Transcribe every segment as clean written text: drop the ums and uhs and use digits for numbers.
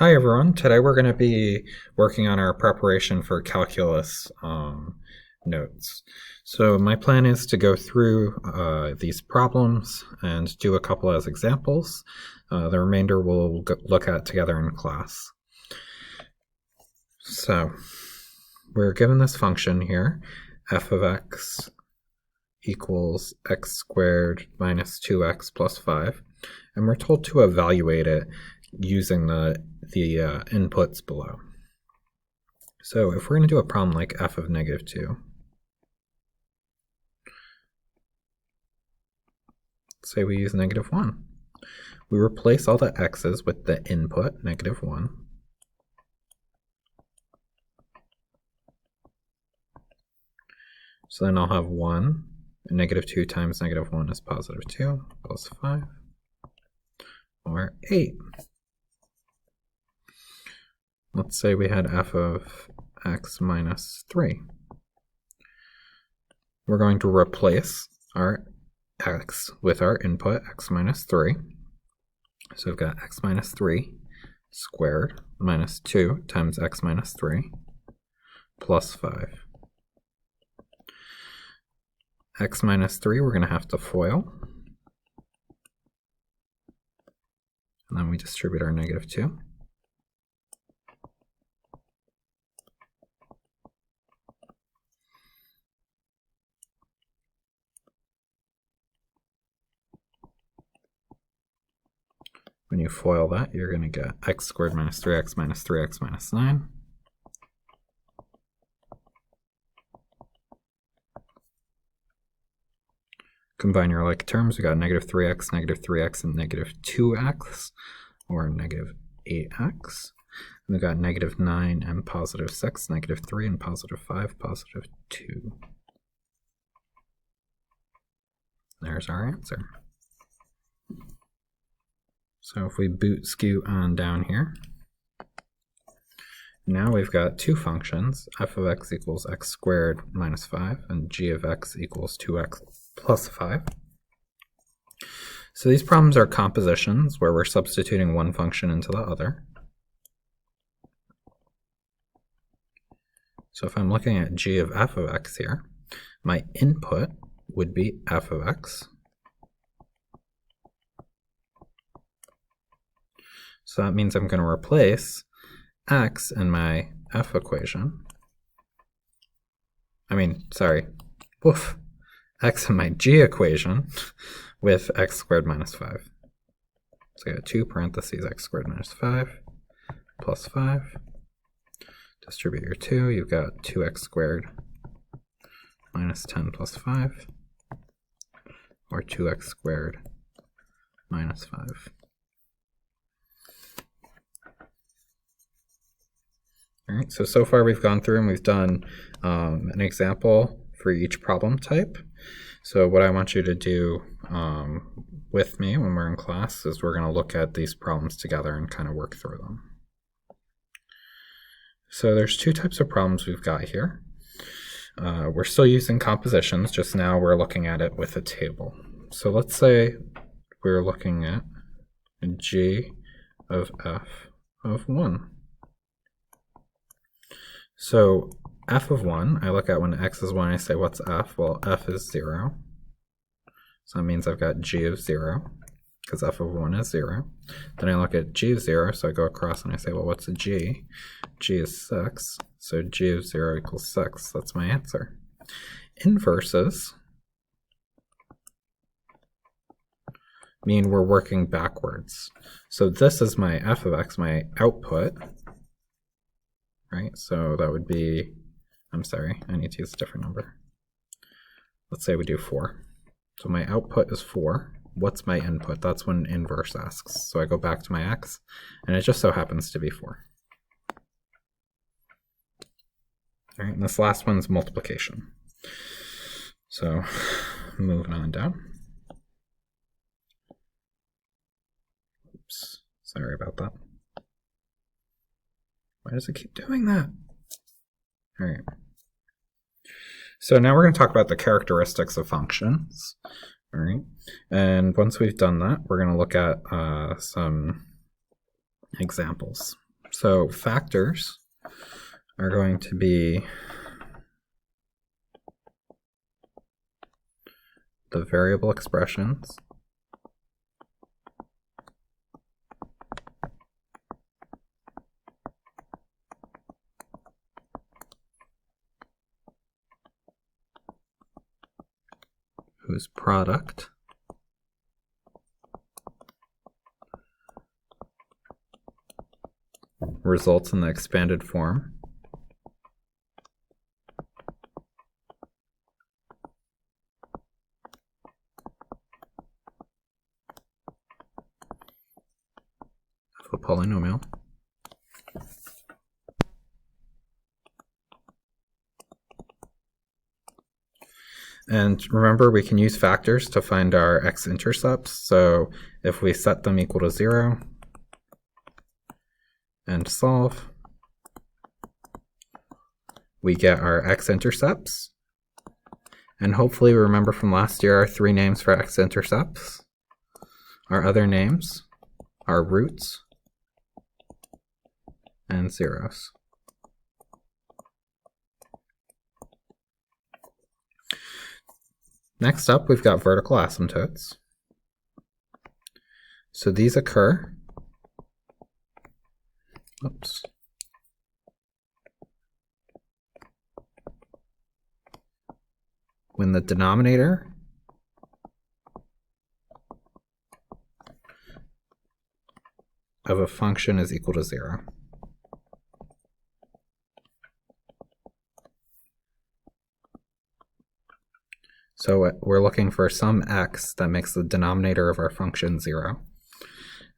Hi everyone, today we're going to be working on our preparation for calculus notes. So my plan is to go through these problems and do a couple as examples. The remainder we'll look at together in class. So we're given this function here, f of x equals x squared minus 2x plus 5, and we're told to evaluate it using the inputs below. So if we're going to do a problem like f of negative 2, say we use negative 1. We replace all the x's with the input, negative 1. So then I'll have 1, and negative 2 times negative 1 is positive 2, plus 5, or 8. Let's say we had f of x minus 3. We're going to replace our x with our input, x minus 3. So we've got x minus 3 squared minus 2 times x minus 3 plus 5. X minus 3 we're going to have to FOIL. And then we distribute our negative 2. When you FOIL that, you're going to get x squared minus 3x minus 3x minus 9. Combine your like terms, we got negative 3x, and negative 2x, or negative 8x. And we got negative 9 and positive 6, negative 3 and positive 5, positive 2. There's our answer. So if we boot scoot on down here, now we've got two functions, f of x equals x squared minus 5, and g of x equals 2x plus 5. So these problems are compositions where we're substituting one function into the other. So if I'm looking at g of f of x here, my input would be f of x. So that means I'm going to replace x in my f equation. X in my g equation with x squared minus 5. So I got 2 parentheses x squared minus 5 plus 5. Distribute your 2, you've got 2x squared minus 10 plus 5, or 2x squared minus 5. All right, so far we've gone through and we've done an example for each problem type. So what I want you to do with me when we're in class is we're going to look at these problems together and kind of work through them. So there's two types of problems we've got here. We're still using compositions, just now we're looking at it with a table. So let's say we're looking at g of f of 1. So f of 1, I look at when x is 1, I say, what's f? Well, f is 0. So that means I've got g of 0, because f of 1 is 0. Then I look at g of 0, so I go across and I say, well, what's a g? G is 6, so g of 0 equals 6. That's my answer. Inverses mean we're working backwards. So this is my f of x, my output. Right, so that would be, I'm sorry, I need to use a different number. Let's say we do 4. So my output is 4. What's my input? That's what an inverse asks. So I go back to my x, and it just so happens to be 4. All right, and this last one's multiplication. So moving on down. Oops, sorry about that. Why does it keep doing that? All right. So now we're going to talk about the characteristics of functions. All right. And once we've done that, we're going to look at some examples. So factors are going to be the variable expressions whose product results in the expanded form of a polynomial. And remember, we can use factors to find our x-intercepts. So if we set them equal to 0 and solve, we get our x-intercepts. And hopefully remember from last year our three names for x-intercepts. Our other names are roots and zeros. Next up, we've got vertical asymptotes. So these occur when the denominator of a function is equal to 0. So we're looking for some x that makes the denominator of our function 0.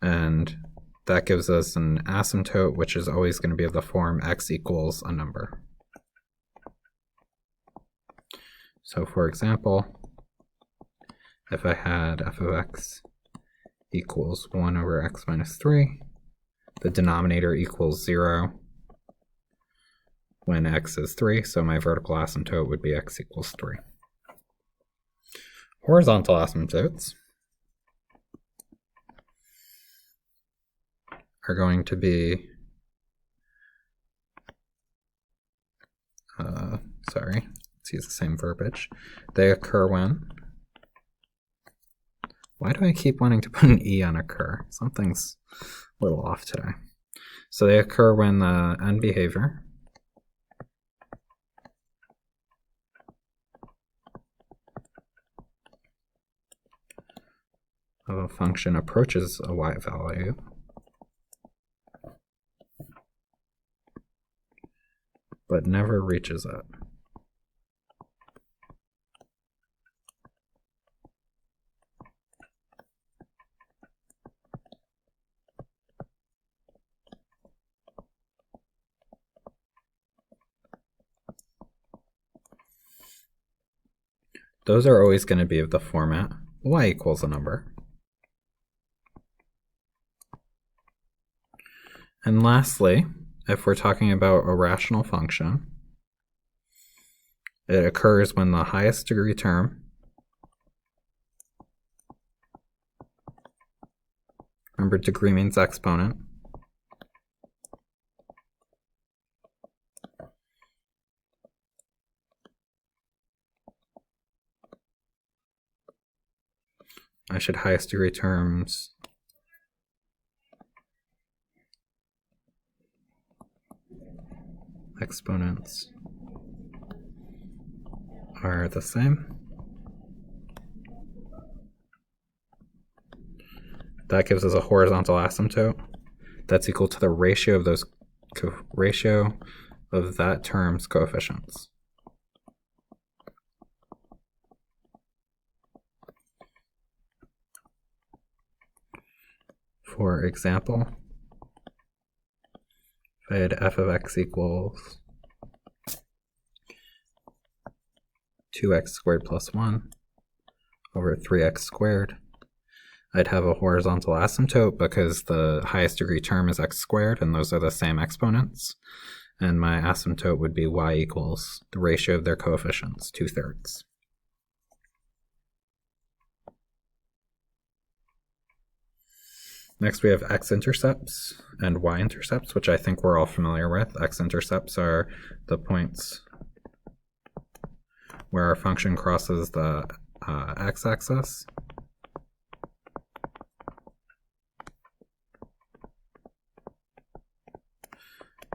And that gives us an asymptote, which is always going to be of the form x equals a number. So for example, if I had f of x equals 1 over x minus 3, the denominator equals 0 when x is 3, so my vertical asymptote would be x equals 3. Horizontal asymptotes are going to be, let's use the same verbiage. They occur when, why do I keep wanting to put an E on occur? Something's a little off today. So they occur when the end behavior of a function approaches a y value but never reaches it. Those are always going to be of the format y equals a number. And lastly, if we're talking about a rational function, it occurs when the highest degree term remember, degree means exponent. I should highest degree terms exponents are the same. That gives us a horizontal asymptote that's equal to the ratio of those that term's coefficients. For example, if I had f of x equals 2x squared plus 1 over 3x squared, I'd have a horizontal asymptote because the highest degree term is x squared, and those are the same exponents. And my asymptote would be y equals the ratio of their coefficients, 2/3. Next, we have x-intercepts and y-intercepts, which I think we're all familiar with. X-intercepts are the points where our function crosses the x-axis.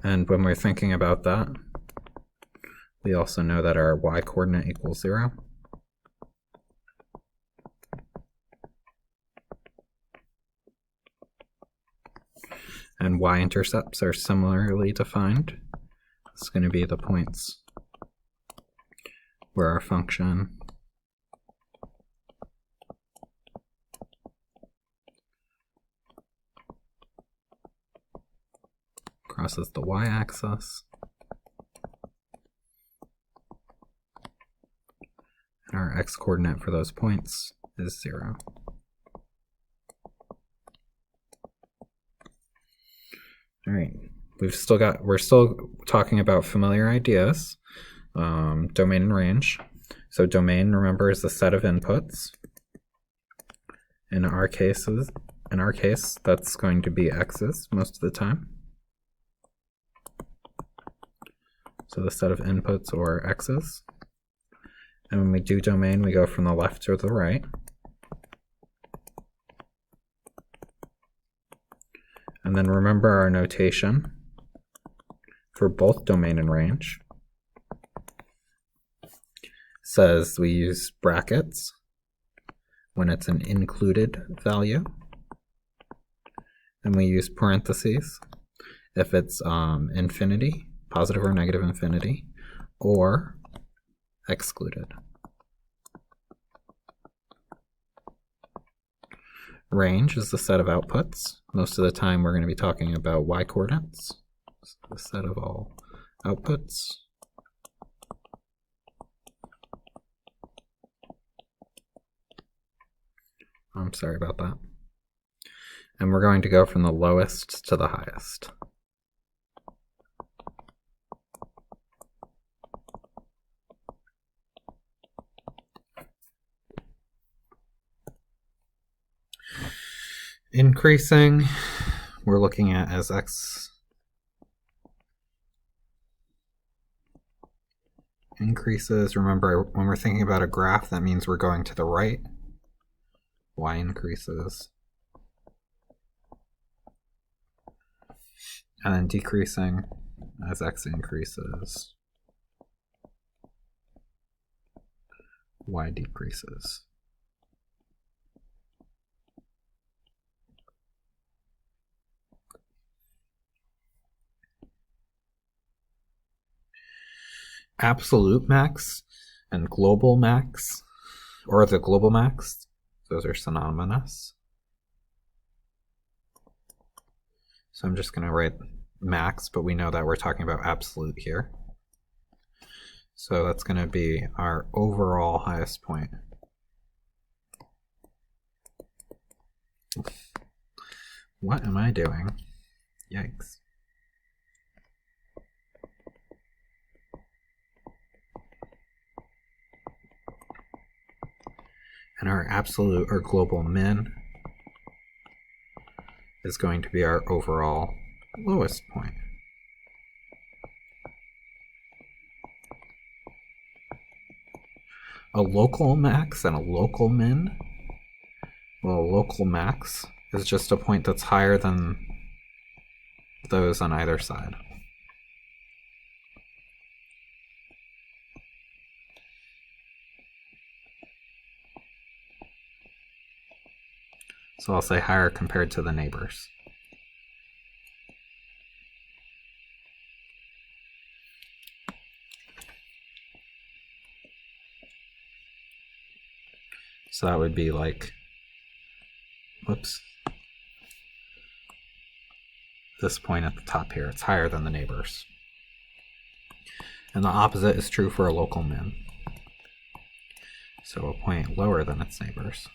And when we're thinking about that, we also know that our y-coordinate equals 0. And y-intercepts are similarly defined. It's going to be the points where our function crosses the y-axis. And our x-coordinate for those points is 0. All right, we're still talking about familiar ideas, domain and range. So domain, remember, is the set of inputs. In our case, that's going to be x's most of the time. So the set of inputs or x's. And when we do domain, we go from the left to the right. And then remember our notation for both domain and range says we use brackets when it's an included value, and we use parentheses if it's infinity, positive or negative infinity, or excluded. Range is the set of outputs. Most of the time we're going to be talking about y-coordinates. So the set of all outputs. I'm sorry about that. And we're going to go from the lowest to the highest. Increasing, we're looking at as x increases. Remember, when we're thinking about a graph, that means we're going to the right. Y increases. And then decreasing as x increases. Y decreases. Absolute max and global max, or the global max, those are synonymous. So I'm just going to write max, but we know that we're talking about absolute here. So that's going to be our overall highest point. What am I doing? Yikes. And our absolute or global min is going to be our overall lowest point. A local max and a local min. Well, a local max is just a point that's higher than those on either side. So I'll say higher compared to the neighbors. So that would be like, whoops, this point at the top here, it's higher than the neighbors. And the opposite is true for a local min. So a point lower than its neighbors.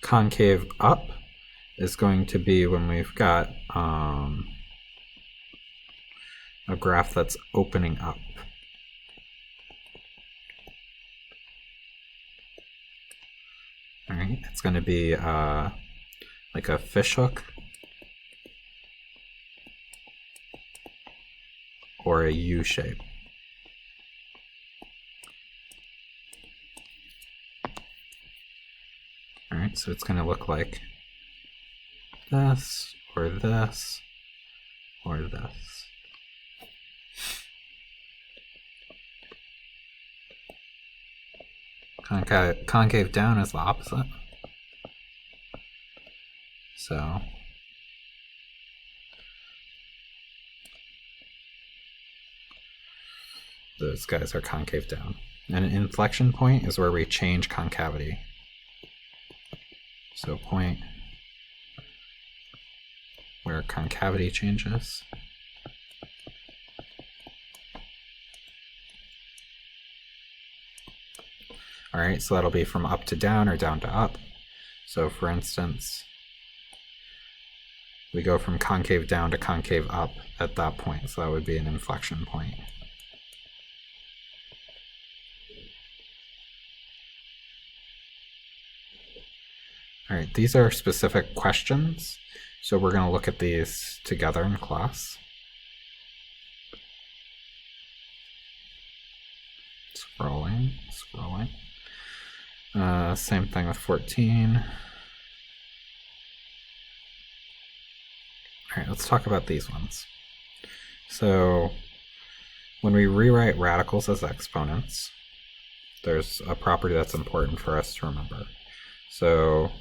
concave up is going to be when we've got a graph that's opening up. All right, it's going to be like a fishhook or a U shape. All right, so it's going to look like this, or this, or this. Concave down is the opposite. So those guys are concave down. And an inflection point is where we change concavity. So point where concavity changes. All right, so that'll be from up to down or down to up. So for instance, we go from concave down to concave up at that point. So that would be an inflection point. All right, these are specific questions. So we're going to look at these together in class. Scrolling. Same thing with 14. All right, let's talk about these ones. So when we rewrite radicals as exponents, there's a property that's important for us to remember. So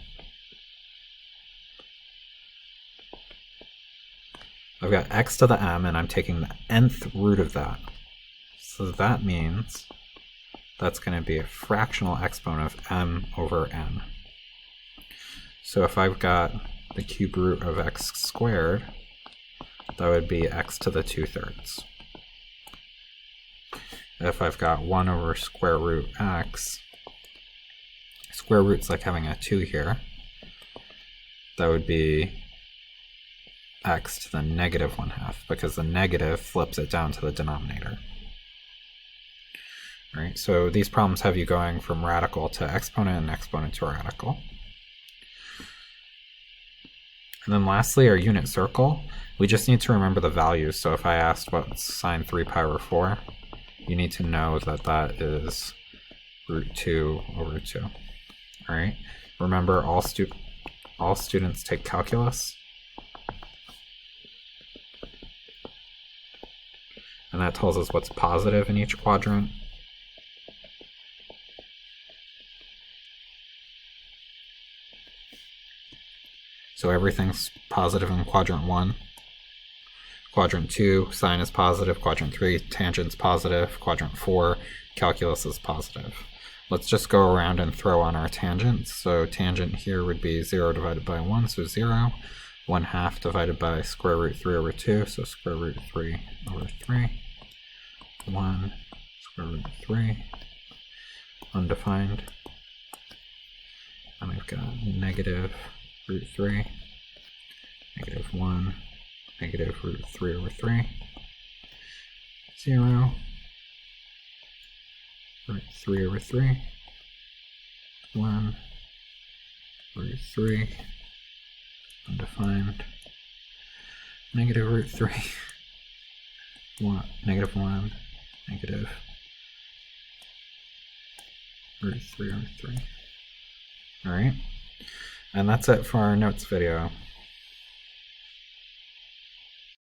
I've got x to the m, and I'm taking the nth root of that. So that means that's going to be a fractional exponent of m over n. So if I've got the cube root of x squared, that would be x to the 2/3. If I've got 1 over square root x, square root's like having a 2 here, that would be x to the negative 1/2, because the negative flips it down to the denominator. Right, so these problems have you going from radical to exponent and exponent to radical. And then lastly, our unit circle, we just need to remember the values. So if I asked what's sine 3 pi over 4, you need to know that that is root 2 over 2. All right, remember all students take calculus. And that tells us what's positive in each quadrant. So everything's positive in quadrant 1. Quadrant 2, sine is positive. Quadrant 3, tangent's positive. Quadrant 4, calculus is positive. Let's just go around and throw on our tangents. So tangent here would be 0 divided by 1, so 0. 1/2 divided by square root 3 over 2, so square root 3 over 3. 1 square root 3, undefined. And we've got negative root 3, negative 1, negative root 3 over 3, 0, root 3 over 3, 1, root 3, undefined, negative root 3, 1, negative 1, negative root 3 over 3. All right, and that's it for our notes video.